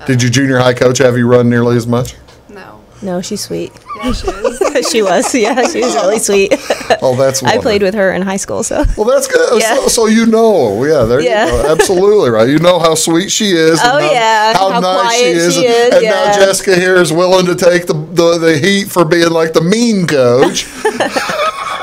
Did your junior high coach have you run nearly as much? No. No, she's sweet. Yeah, she is. She was. Yeah, she was really sweet. Oh, that's I wonderful. played with her in high school, so. Well, that's good. Yeah. So you know, there Yeah. you go. Absolutely right. You know how sweet she is. Oh, and yeah. How How nice quiet she is. she is, And yeah. now Jessica here is willing to take the heat for being like the mean coach.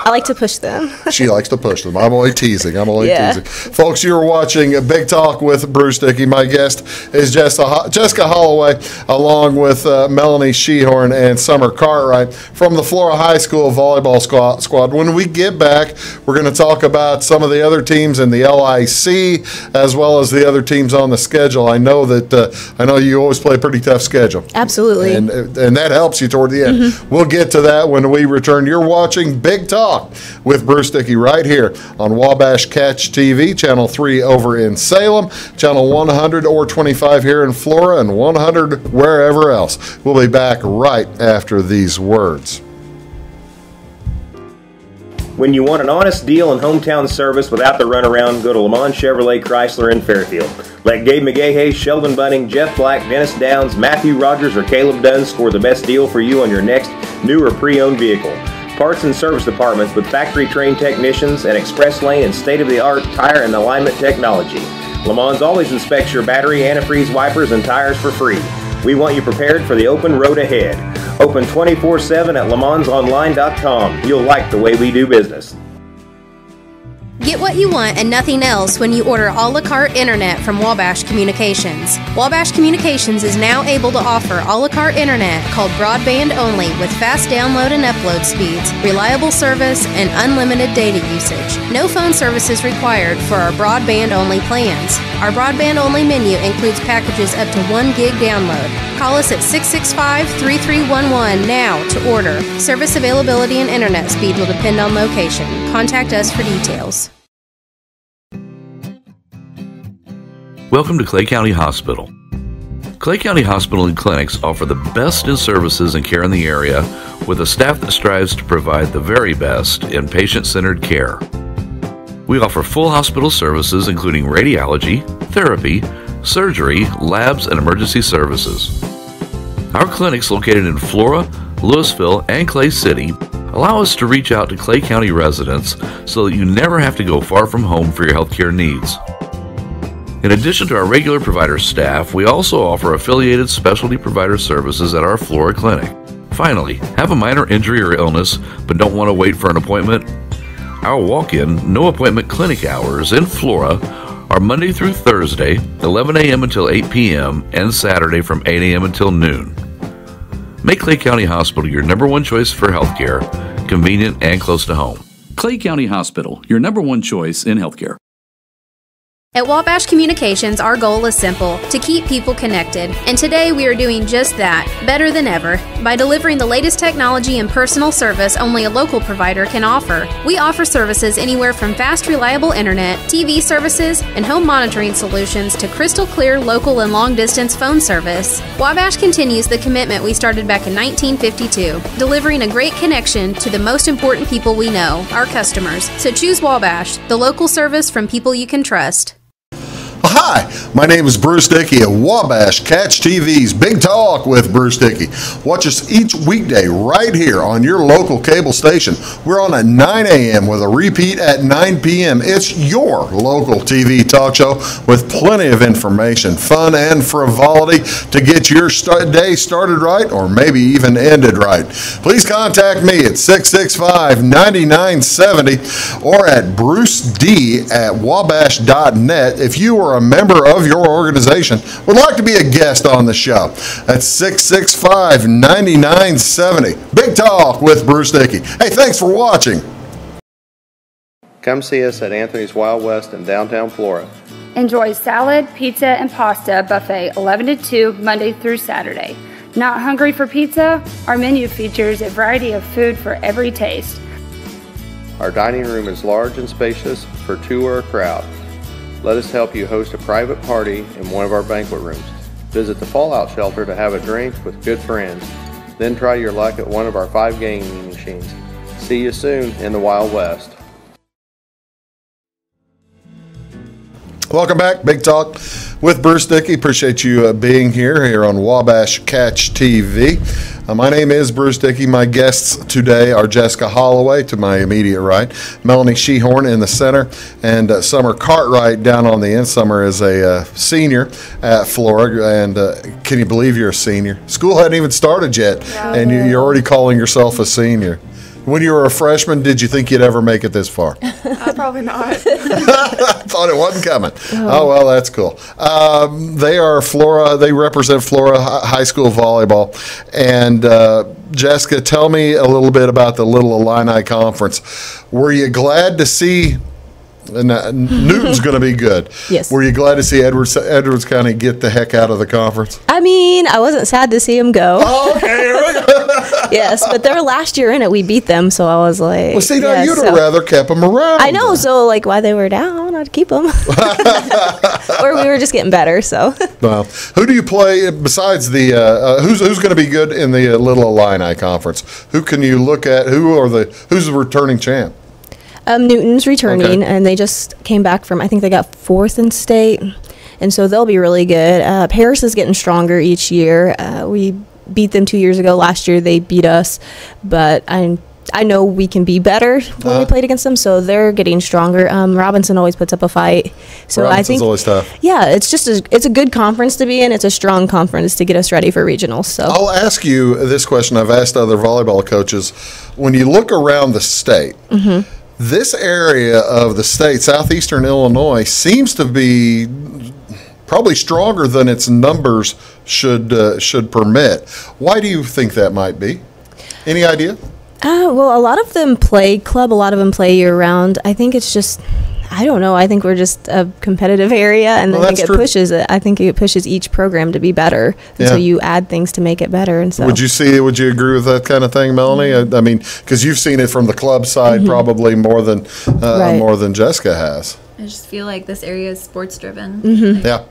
I like to push them. She likes to push them. I'm only teasing. Yeah. Teasing. Folks, you're watching a Big Talk with Bruce Dickey. My guest is Jessica Holloway, along with Melanie Shehorn and Summer Cartwright from the Flora High School volleyball squad. When we get back, we're going to talk about some of the other teams in the LIC as well as the other teams on the schedule. I know you always play a pretty tough schedule. Absolutely. And that helps you toward the end. Mm-hmm. We'll get to that when we return. You're watching Big Talk with Bruce Dickey right here on Wabash Catch TV, Channel 3 over in Salem, Channel 100 or 25 here in Flora, and 100 wherever else. We'll be back right after these words. When you want an honest deal and hometown service without the runaround, go to Le Mans Chevrolet Chrysler in Fairfield. Let Gabe McGahey, Sheldon Bunning, Jeff Black, Dennis Downs, Matthew Rogers, or Caleb Dunn score the best deal for you on your next new or pre-owned vehicle. Parts and service departments with factory-trained technicians and express lane and state-of-the-art tire and alignment technology. Le Mans always inspects your battery, antifreeze, wipers, and tires for free. We want you prepared for the open road ahead. Open 24/7 at lemansonline.com. You'll like the way we do business. Get what you want and nothing else when you order a la carte internet from Wabash Communications. Wabash Communications is now able to offer a la carte internet called broadband only with fast download and upload speeds, reliable service, and unlimited data usage. No phone service is required for our broadband only plans. Our broadband only menu includes packages up to 1 gig download. Call us at 665-3311 now to order. Service availability and internet speed will depend on location. Contact us for details. Welcome to Clay County Hospital. Clay County Hospital and Clinics offer the best in services and care in the area with a staff that strives to provide the very best in patient-centered care. We offer full hospital services including radiology, therapy, surgery, labs, and emergency services. Our clinics located in Flora, Louisville, and Clay City allow us to reach out to Clay County residents so that you never have to go far from home for your healthcare needs. In addition to our regular provider staff, we also offer affiliated specialty provider services at our Flora clinic. Finally, have a minor injury or illness but don't want to wait for an appointment? Our walk-in, no-appointment clinic hours in Flora are Monday through Thursday, 11 a.m. until 8 p.m., and Saturday from 8 a.m. until noon. Make Clay County Hospital your number one choice for healthcare, convenient and close to home. Clay County Hospital, your number one choice in healthcare. At Wabash Communications, our goal is simple, to keep people connected. And today we are doing just that, better than ever, by delivering the latest technology and personal service only a local provider can offer. We offer services anywhere from fast, reliable internet, TV services, and home monitoring solutions to crystal clear local and long-distance phone service. Wabash continues the commitment we started back in 1952, delivering a great connection to the most important people we know, our customers. So choose Wabash, the local service from people you can trust. Hi, my name is Bruce Dickey at Wabash Catch TV's Big Talk with Bruce Dickey. Watch us each weekday right here on your local cable station. We're on at 9 a.m. with a repeat at 9 p.m. It's your local TV talk show with plenty of information, fun, and frivolity to get your day started right or maybe even ended right. Please contact me at 665-9970 or at bruced@wabash.net if you are a member of your organization would like to be a guest on the show. That's 665-9970. Big Talk with Bruce Dickey. Hey, thanks for watching. Come see us at Anthony's Wild West in downtown Flora. Enjoy salad, pizza, and pasta buffet 11 to 2 Monday through Saturday. Not hungry for pizza? Our menu features a variety of food for every taste. Our dining room is large and spacious for two or a crowd. Let us help you host a private party in one of our banquet rooms. Visit the Fallout Shelter to have a drink with good friends. Then try your luck at one of our 5 gaming machines. See you soon in the Wild West. Welcome back, Big Talk with Bruce Dickey. Appreciate you being here on Wabash Catch TV. My name is Bruce Dickey. My guests today are Jessica Holloway to my immediate right, Melanie Shehorn in the center, and Summer Cartwright down on the end. Summer is a senior at Flora, and can you believe you're a senior? School hadn't even started yet, and you're already calling yourself a senior. When you were a freshman, did you think you'd ever make it this far? Probably not. I thought it wasn't coming. Oh, well, that's cool. They are Flora. They represent Flora High School Volleyball. And Jessica, tell me a little bit about the Little Illini Conference. Were you glad to see Newton's going to be good? Yes. Were you glad to see Edwards County get the heck out of the conference? I mean, I wasn't sad to see him go. Oh, okay. Yes, but their last year in it, we beat them, so I was like, well, see, now you'd have rather kept them around. I know, so like while they were down, I'd keep them. Or we were just getting better, so. Well, who do you play besides the who's going to be good in the Little Illini Conference? Who can you look at? Who's the returning champ? Newton's returning, and they just came back from, I think they got 4th in state, and so they'll be really good. Paris is getting stronger each year. We beat them 2 years ago. Last year they beat us, but I know we can be better when we played against them, so they're getting stronger. Robinson always puts up a fight, so I think always tough. Yeah, it's just it's a good conference to be in. It's a strong conference to get us ready for regionals. So I'll ask you this question. I've asked other volleyball coaches. When you look around the state, this area of the state, southeastern Illinois, seems to be probably stronger than its numbers should permit. Why do you think that might be? Any idea? Well, a lot of them play club. A lot of them play year round. I think it's just, I don't know. I think we're just a competitive area, and I think it pushes it. I think it pushes each program to be better. And so you add things to make it better. And so, would you agree with that kind of thing, Melanie? I mean, because you've seen it from the club side probably more than Jessica has. I just feel like this area is sports driven. Yeah.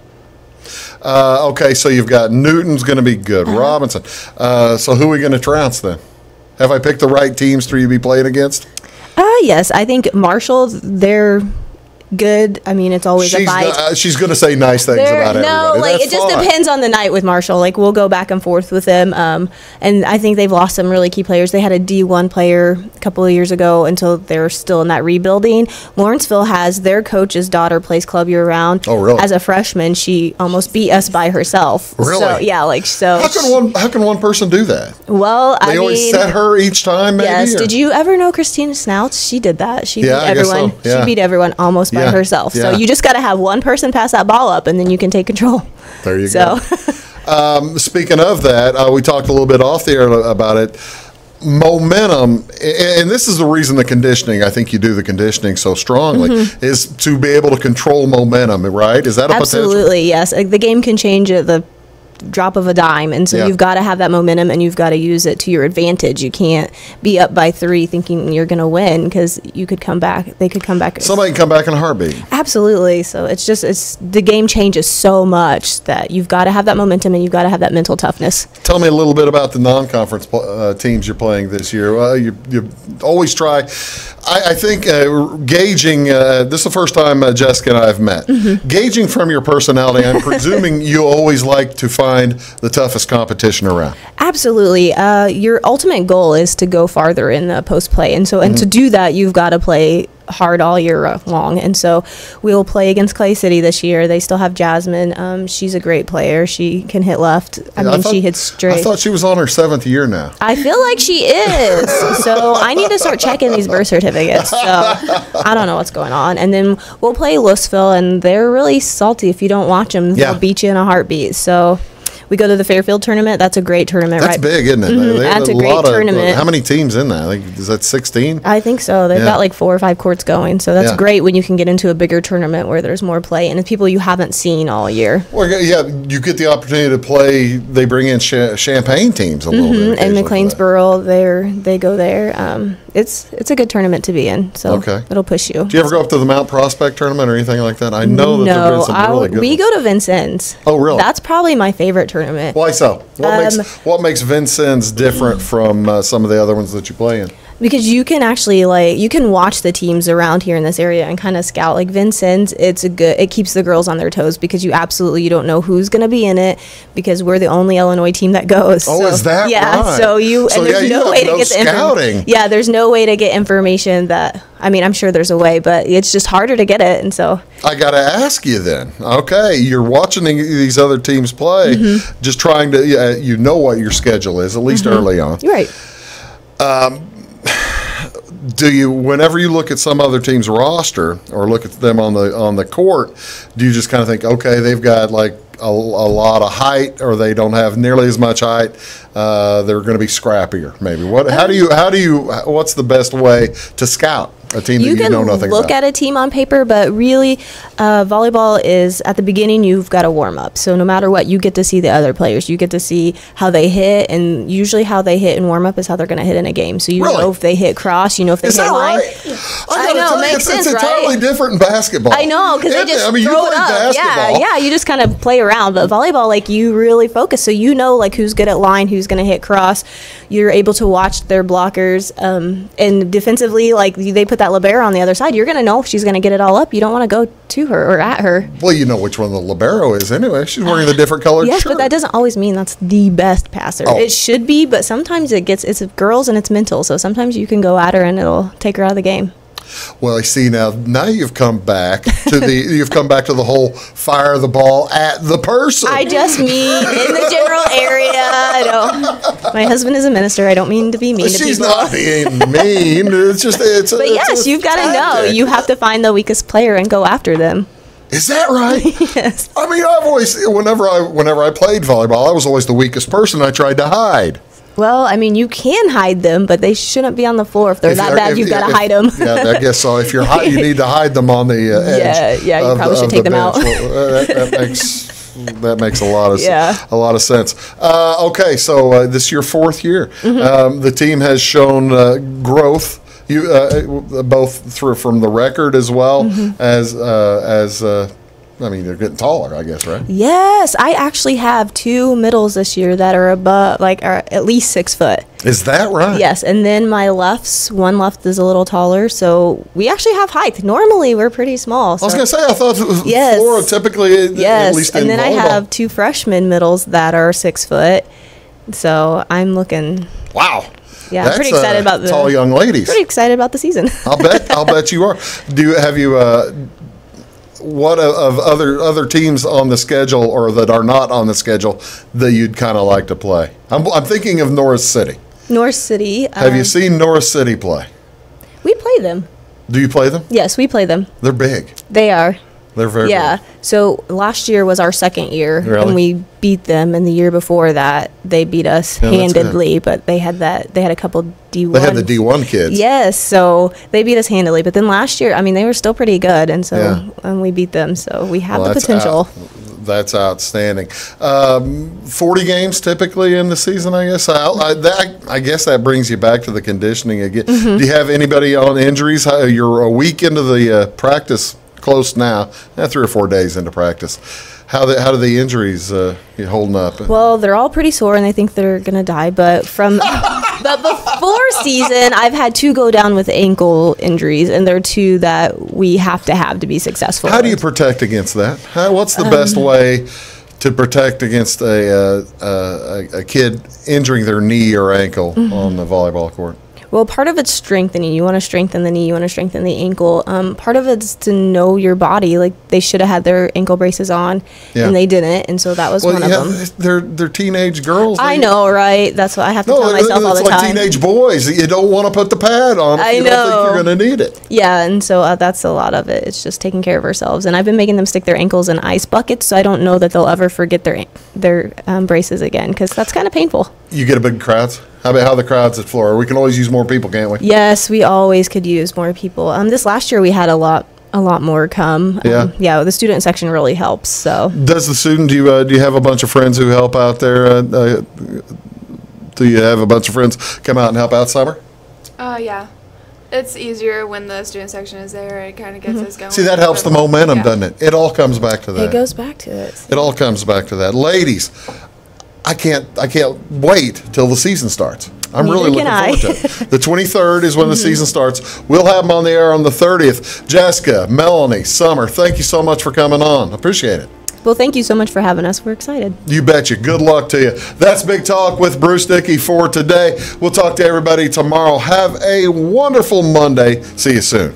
Okay, so you've got Newton's going to be good. Robinson. So who are we going to trounce then? Have I picked the right teams for you to be playing against? Yes, I think Marshall, they're good. I mean, it's always a fight. She's going to say nice things about everybody. No, like it just depends on the night with Marshall. Like we'll go back and forth with them. And I think they've lost some really key players. They had a D1 player a couple of years ago until they're still in that rebuilding. Lawrenceville has their coach's daughter plays club year round. Oh, really? As a freshman, she almost beat us by herself. Really? So, yeah, How can one person do that? Well, they always set her each time. Maybe, yes. Did you ever know Christina Snouts? She did that. She beat everyone. So. Yeah. She beat everyone almost by herself. So you just got to have one person pass that ball up, and then you can take control. There you go. Speaking of that, we talked a little bit off the air about it. Momentum, and this is the reason the conditioning, I think you do the conditioning so strongly, is to be able to control momentum, right? Is that a potential? Absolutely, yes. The game can change at the drop of a dime, and so you've got to have that momentum, and you've got to use it to your advantage. You can't be up by 3 thinking you're going to win, because you could come back. They could come back. Somebody can come back in a heartbeat. Absolutely. So it's the game changes so much that you've got to have that momentum, and you've got to have that mental toughness. Tell me a little bit about the non-conference teams you're playing this year. You always try. I think gauging, this is the first time Jessica and I have met. Gauging from your personality, I'm presuming you always like to find the toughest competition around. Absolutely. Your ultimate goal is to go farther in the post play. And so, and to do that, you've got to play hard all year long. And so we'll play against Clay City this year. They still have Jasmine. She's a great player. She can hit left. She hits straight. I thought she was on her 7th year now. I feel like she is. So I need to start checking these birth certificates. So I don't know what's going on. And then we'll play Louisville, and they're really salty. If you don't watch them, they'll beat you in a heartbeat. So we go to the Fairfield tournament. That's a great tournament. That's big, isn't it? That's a great tournament. How many teams in that? Is that 16? I think so. They've got like 4 or 5 courts going. So that's great when you can get into a bigger tournament where there's more play and it's people you haven't seen all year. Well, yeah, you get the opportunity to play. They bring in Champaign teams a little bit. And McLeansboro, they go there. It's a good tournament to be in. So it'll push you. Do you ever go up to the Mount Prospect tournament or anything like that? I know that there have been some really good we go to Vincennes. Oh, really? That's probably my favorite tournament. Why so? What makes Vincennes different from some of the other ones that you play in? Because you can actually you can watch the teams around here in this area and kind of scout. Like Vincennes, it keeps the girls on their toes because you don't know who's going to be in it because we're the only Illinois team that goes. Oh, so, is that right? So there's no way to get the scouting. Yeah, there's no way to get information that, I mean, I'm sure there's a way, but it's just harder to get it. And so I got to ask you then. Okay, you're watching these other teams play, just trying to, you know what your schedule is, at least early on. You're right. Do you, whenever you look at some other team's roster or look at them on the court, do you just kind of think, okay, they've got like a lot of height, or they don't have nearly as much height? They're going to be scrappier, maybe. What's the best way to scout a team that you know nothing about? You can look at a team on paper, but really, volleyball is, at the beginning, you've got to warm up. So no matter what, you get to see the other players. You get to see how they hit, and usually how they hit in warm up is how they're going to hit in a game. So you know if they hit cross, you know if they hit line. Right? I know, it makes sense, right? It's entirely different in basketball. I know, because they just throw it up. Basketball. Yeah, you just kind of play around. But volleyball, you really focus. So you know, who's good at line, who's going to hit cross. You're able to watch their blockers. And defensively, they put that libero on the other side, you're going to know if she's going to get it all up. You don't want to go to her or at her. Well, you know which one the libero is anyway. She's wearing the different colored yes, shirt. But that doesn't always mean that's the best passer. Oh. It should be, but sometimes it's girls and it's mental. So sometimes you can go at her and it'll take her out of the game. Well, I see now you've come back to the whole fire the ball at the person. I just mean in the general area. I know. My husband is a minister. I don't mean to be mean to people. She's not being mean. But yes, you've got to know. You have to find the weakest player and go after them. Is that right? Yes. I mean, I've always, whenever I played volleyball, I was always the weakest person. I tried to hide. Well, I mean, you can hide them, but they shouldn't be on the floor if they're that bad. You've got to hide them. Yeah, I guess so. If you need to hide them on the edge. Yeah, you probably should take them out. Well, that makes a lot of sense. Okay, so this is your fourth year. The team has shown growth. You both from the record as well as. I mean, they're getting taller, I guess, right? Yes, I actually have 2 middles this year that are above, are at least 6 foot. Is that right? Yes, and then my one left is a little taller, so we actually have height. Normally, we're pretty small. So. I was going to say, I thought Flora typically, at least in volleyball. And then I have 2 freshman middles that are 6 foot, so I'm looking. Wow. Yeah, I'm pretty excited about the tall young ladies. Pretty excited about the season. I'll bet you are. Have you? What of other teams on the schedule or that are not on the schedule that you'd kind of like to play? I'm thinking of Norris City. Norris City. Have you seen Norris City play? We play them. Do you play them? Yes, we play them. They're big. They are. They're very big. So last year was our second year, really? And we beat them. And the year before that, they beat us handedly. But they had a couple D1. They had the D1 kids. Yes, so they beat us handily. But then last year, I mean, they were still pretty good, and and we beat them. So we have the potential. That's outstanding. 40 games typically in the season, I guess. I guess that brings you back to the conditioning again. Do you have anybody on injuries? You're a week into the practice. Close now, 3 or 4 days into practice. How do the injuries holding up? Well, they're all pretty sore, and they think they're gonna die. But before season, I've had 2 go down with ankle injuries, and they're 2 that we have to be successful. How do you protect against that? What's the best way to protect against a kid injuring their knee or ankle on the volleyball court? Well, part of it's strengthening. You want to strengthen the knee. You want to strengthen the ankle. Part of it's to know your body. Like, they should have had their ankle braces on, and they didn't. And so that was one of them. They're teenage girls. I know, right? That's what I have to tell myself all the time. It's like teenage boys. You don't want to put the pad on if you don't think you're going to need it. Yeah, and so that's a lot of it. It's just taking care of ourselves. And I've been making them stick their ankles in ice buckets, so I don't know that they'll ever forget their braces again, because that's kind of painful. You get a big crowds? How the crowds at Flora? We can always use more people, can't we? Yes, we always could use more people. This last year we had a lot more come. The student section really helps. So does the student? Do you have a bunch of friends who help out there? Do you have a bunch of friends come out and help out summer? Yeah. It's easier when the student section is there. It kind of gets us going. See, that helps the momentum, doesn't it? It all comes back to that. It goes back to it. It all comes back to that. Ladies, I can't wait till the season starts. I'm really looking forward to it. The 23rd is when the season starts. We'll have them on the air on the 30th. Jessica, Melanie, Summer, thank you so much for coming on. Appreciate it. Well, thank you so much for having us. We're excited. You betcha. Good luck to you. That's Big Talk with Bruce Dickey for today. We'll talk to everybody tomorrow. Have a wonderful Monday. See you soon.